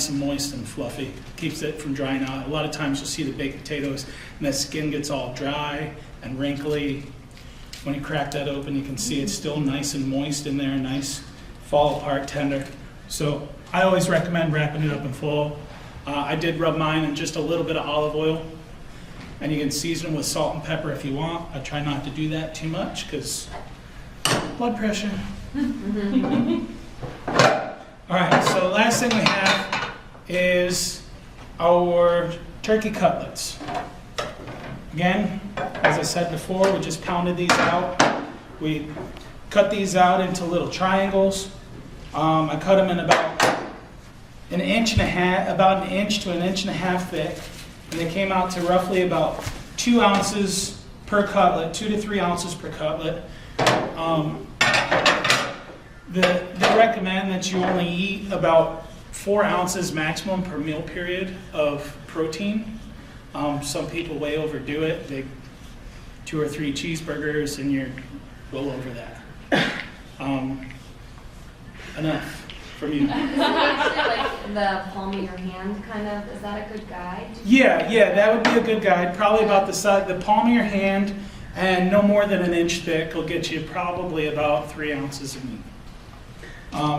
and moist and fluffy. Keeps it from drying out. A lot of times you'll see the baked potatoes and the skin gets all dry and wrinkly. When you crack that open, you can see it's still nice and moist in there, nice, fall apart, tender. So I always recommend wrapping it up in foil. I did rub mine in just a little bit of olive oil, and you can season with salt and pepper if you want. I try not to do that too much because blood pressure. All right, so the last thing we have is our turkey cutlets. Again, as I said before, we just pounded these out. We cut these out into little triangles. I cut them in about an inch and a half, about an inch to an inch and a half thick, and they came out to roughly about 2 ounces per cutlet, 2 to 3 ounces per cutlet. They recommend that you only eat about 4 ounces maximum per meal period of protein. Some people way overdo it. They 2 or 3 cheeseburgers and you're well over that. Enough from you. Is it actually like the palm of your hand kind of, is that a good guide? Yeah, that would be a good guide. Probably about the size, the palm of your hand, and no more than an inch thick will get you probably about 3 ounces of meat.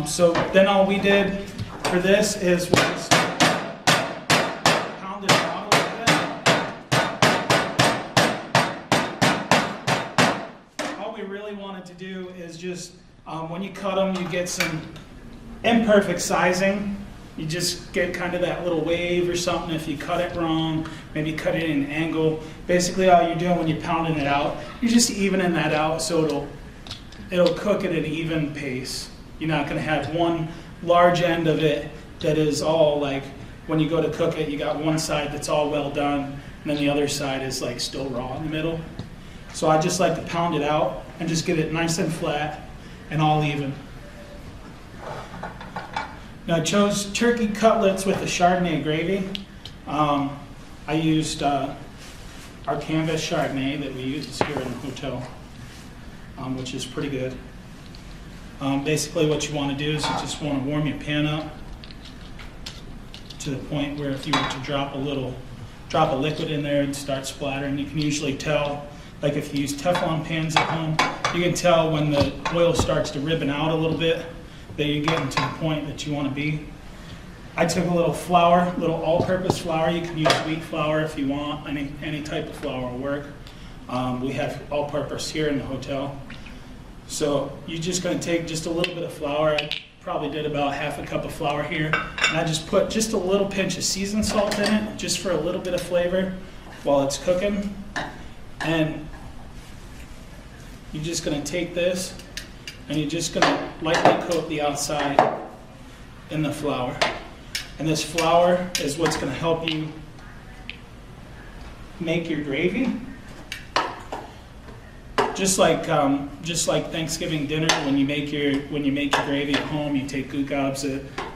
So then all we did for this is we just pounded it out a little bit. All we really wanted to do is just, when you cut them, you get some imperfect sizing. You just get kind of that little wave or something if you cut it wrong, maybe cut it in an angle. Basically all you're doing when you're pounding it out, you're just evening that out so it'll cook at an even pace. You're not going to have one large end of it that is all like, when you go to cook it, you got one side that's all well done, and then the other side is like still raw in the middle. So I just like to pound it out and just get it nice and flat and all even. Now I chose turkey cutlets with the Chardonnay gravy. I used our Canvas Chardonnay that we use here in the hotel, which is pretty good. Basically what you want to do is you just want to warm your pan up to the point where if you were to drop a liquid in there and start splattering, you can usually tell, like if you use Teflon pans at home, you can tell when the oil starts to ribbon out a little bit that you're getting to the point that you want to be. I took a little flour, little all-purpose flour. You can use wheat flour if you want, any type of flour will work. We have all-purpose here in the hotel. So you're just going to take just a little bit of flour. I probably did about half a cup of flour here. And I just put just a little pinch of seasoned salt in it, just for a little bit of flavor while it's cooking. And you're just going to take this and you're just going to lightly coat the outside in the flour. And this flour is what's going to help you make your gravy. Just like Thanksgiving dinner, when you make your gravy at home, you take 2 gobs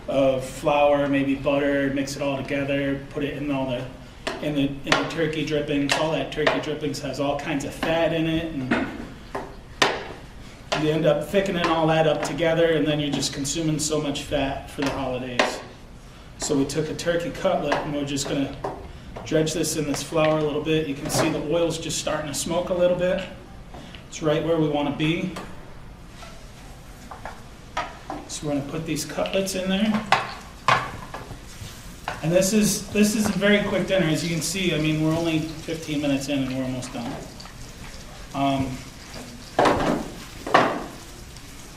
of flour, maybe butter, mix it all together, put it in the turkey drippings. All that turkey drippings has all kinds of fat in it, and you end up thickening all that up together, and then you're just consuming so much fat for the holidays. So we took a turkey cutlet, and we're just going to dredge this in this flour a little bit. You can see the oil's just starting to smoke a little bit. It's right where we want to be. So we're going to put these cutlets in there. And this is a very quick dinner. As you can see, I mean, we're only 15 minutes in and we're almost done.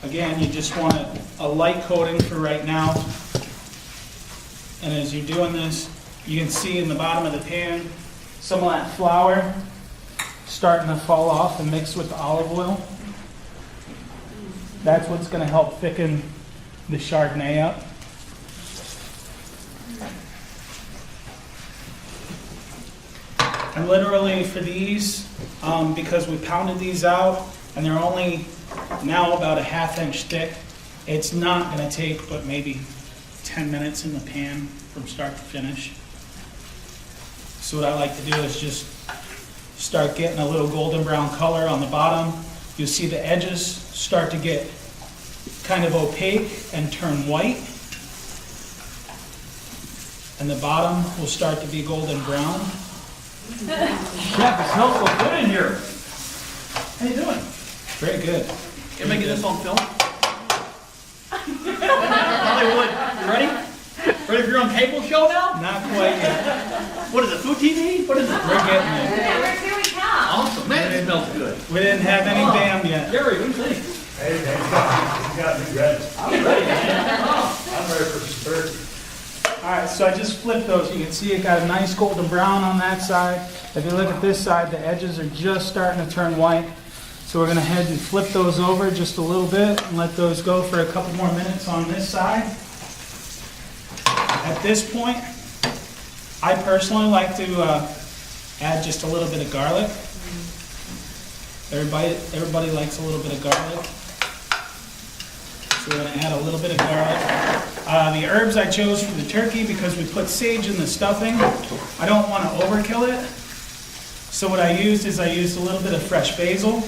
Again, you just want a light coating for right now. And as you're doing this, you can see in the bottom of the pan some of that flour starting to fall off and mix with the olive oil. That's what's going to help thicken the Chardonnay up. And literally for these, because we pounded these out and they're only now about a ½ inch thick, it's not going to take but maybe 10 minutes in the pan from start to finish. So what I like to do is just start getting a little golden brown color on the bottom. You'll see the edges start to get kind of opaque and turn white. and the bottom will start to be golden brown. Chef, it smells so good in here. How you doing? Very good. Can I get this on film? Hollywood, you ready? Ready for your own cable show now? Not quite yet. What is it, food TV? What is it? We're getting there. Yeah, here we come. Awesome, man, it smells good. We didn't have any bam yet. Gary, what do you think? Hey, man, you got me ready. I'm ready, man. I'm ready for some turkey. All right, so I just flipped those. You can see it got a nice golden brown on that side. If you look at this side, the edges are just starting to turn white. So we're going to head and flip those over just a little bit and let those go for a couple more minutes on this side. At this point, I personally like to add just a little bit of garlic. Everybody likes a little bit of garlic. So we're going to add a little bit of garlic. The herbs I chose for the turkey, because we put sage in the stuffing, I don't want to overkill it. So what I used is a little bit of fresh basil,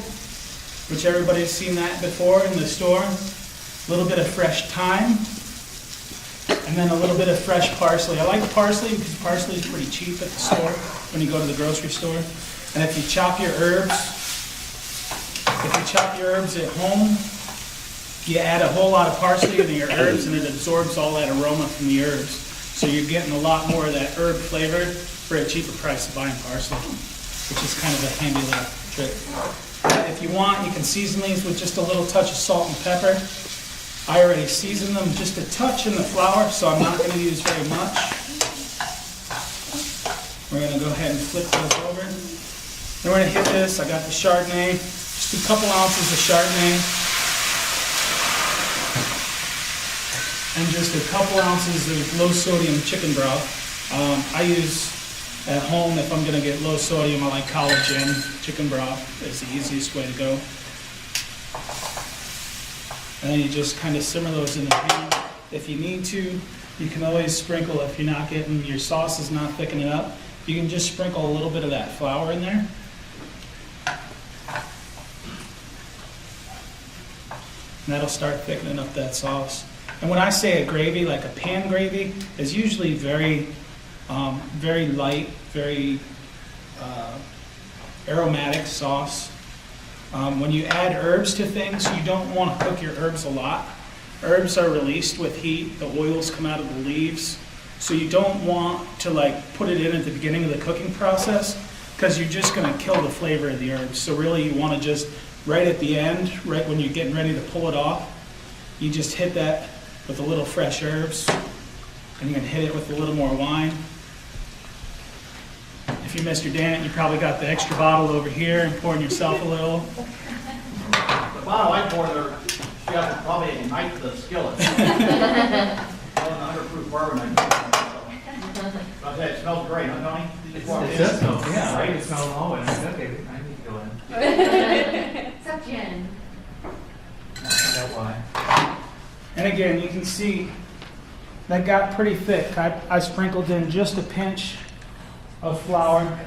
which everybody's seen that before in the store. A little bit of fresh thyme, and then a little bit of fresh parsley. I like parsley because parsley is pretty cheap at the store when you go to the grocery store. And if you chop your herbs at home, you add a whole lot of parsley into your herbs and it absorbs all that aroma from the herbs. So you're getting a lot more of that herb flavor for a cheaper price of buying parsley, which is kind of a handy little trick. If you want, you can season these with just a little touch of salt and pepper. I already seasoned them just a touch in the flour, so I'm not going to use very much. We're going to go ahead and flip those over. Then we're going to hit this. I got the Chardonnay, just a couple ounces of Chardonnay, and just a couple ounces of low sodium chicken broth. I use at home, if I'm going to get low sodium, I like collagen. Chicken broth is the easiest way to go. And then you just kind of simmer those in the pan. If you need to, you can always sprinkle, if you're not getting, your sauce is not thickening it up, you can just sprinkle a little bit of that flour in there. And that'll start thickening up that sauce. And when I say a gravy, like a pan gravy, is usually very light, very aromatic sauce. When you add herbs to things, you don't want to cook your herbs a lot. Herbs are released with heat, the oils come out of the leaves. So you don't want to put it in at the beginning of the cooking process, because you're just going to kill the flavor of the herbs. So really you want to just, right at the end, right when you're getting ready to pull it off, you just hit that with a little fresh herbs, and you can hit it with a little more wine. If you missed your Dan, you probably got the extra bottle over here and pouring yourself a little. The bottle I poured there, chef, would probably ignite the skillet. Underproof bourbon, I it smells great, huh, Tony? It does smell, yeah, I can smell it all in. Okay, I need to go in. Except gin. I'll find out why. And again, you can see that got pretty thick. I sprinkled in just a pinch of flour,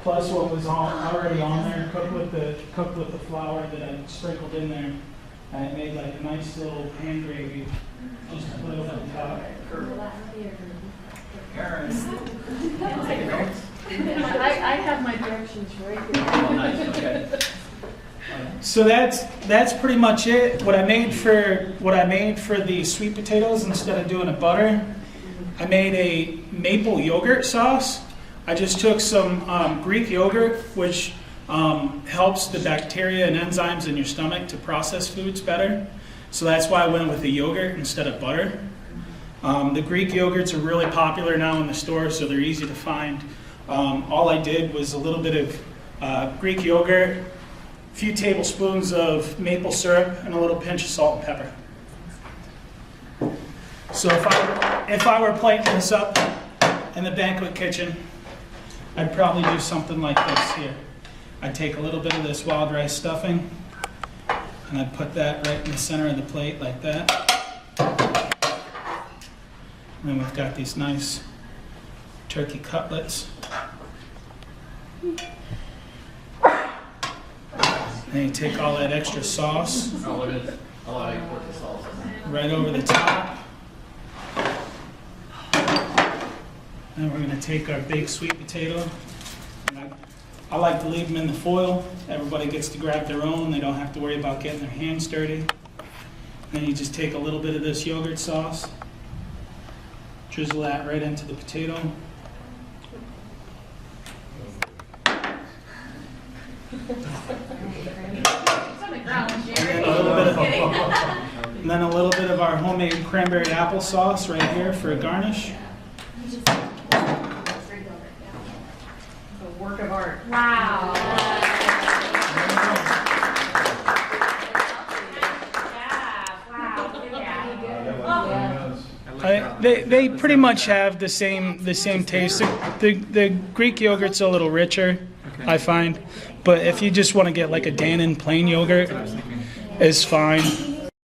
plus what was already on there, cooked with the flour that I sprinkled in there, and it made like a nice little pan gravy. Just to put over the top. Karen. I have my directions right here. Oh, nice, okay. So that's pretty much it. What I made for the sweet potatoes, instead of doing a butter, I made a maple yogurt sauce. I just took some Greek yogurt, which helps the bacteria and enzymes in your stomach to process foods better. So that's why I went with the yogurt instead of butter. The Greek yogurts are really popular now in the store, so they're easy to find. All I did was a little bit of Greek yogurt, a few tablespoons of maple syrup, and a little pinch of salt and pepper. So if I were plating this up in the banquet kitchen, I'd probably do something like this here. I'd take a little bit of this wild rice stuffing, and I'd put that right in the center of the plate like that. And then we've got these nice turkey cutlets. And you take all that extra sauce Oh, it is. I like put the sauce in there. right over the top. And we're going to take our baked sweet potato. And I like to leave them in the foil. Everybody gets to grab their own. They don't have to worry about getting their hands dirty. Then you just take a little bit of this yogurt sauce, drizzle that right into the potato. And then a little bit of our homemade cranberry applesauce right here for a garnish. A work of art. Wow. They pretty much have the same taste. The Greek yogurt's a little richer, I find. But if you just want to get like a Dannon plain yogurt, it's fine.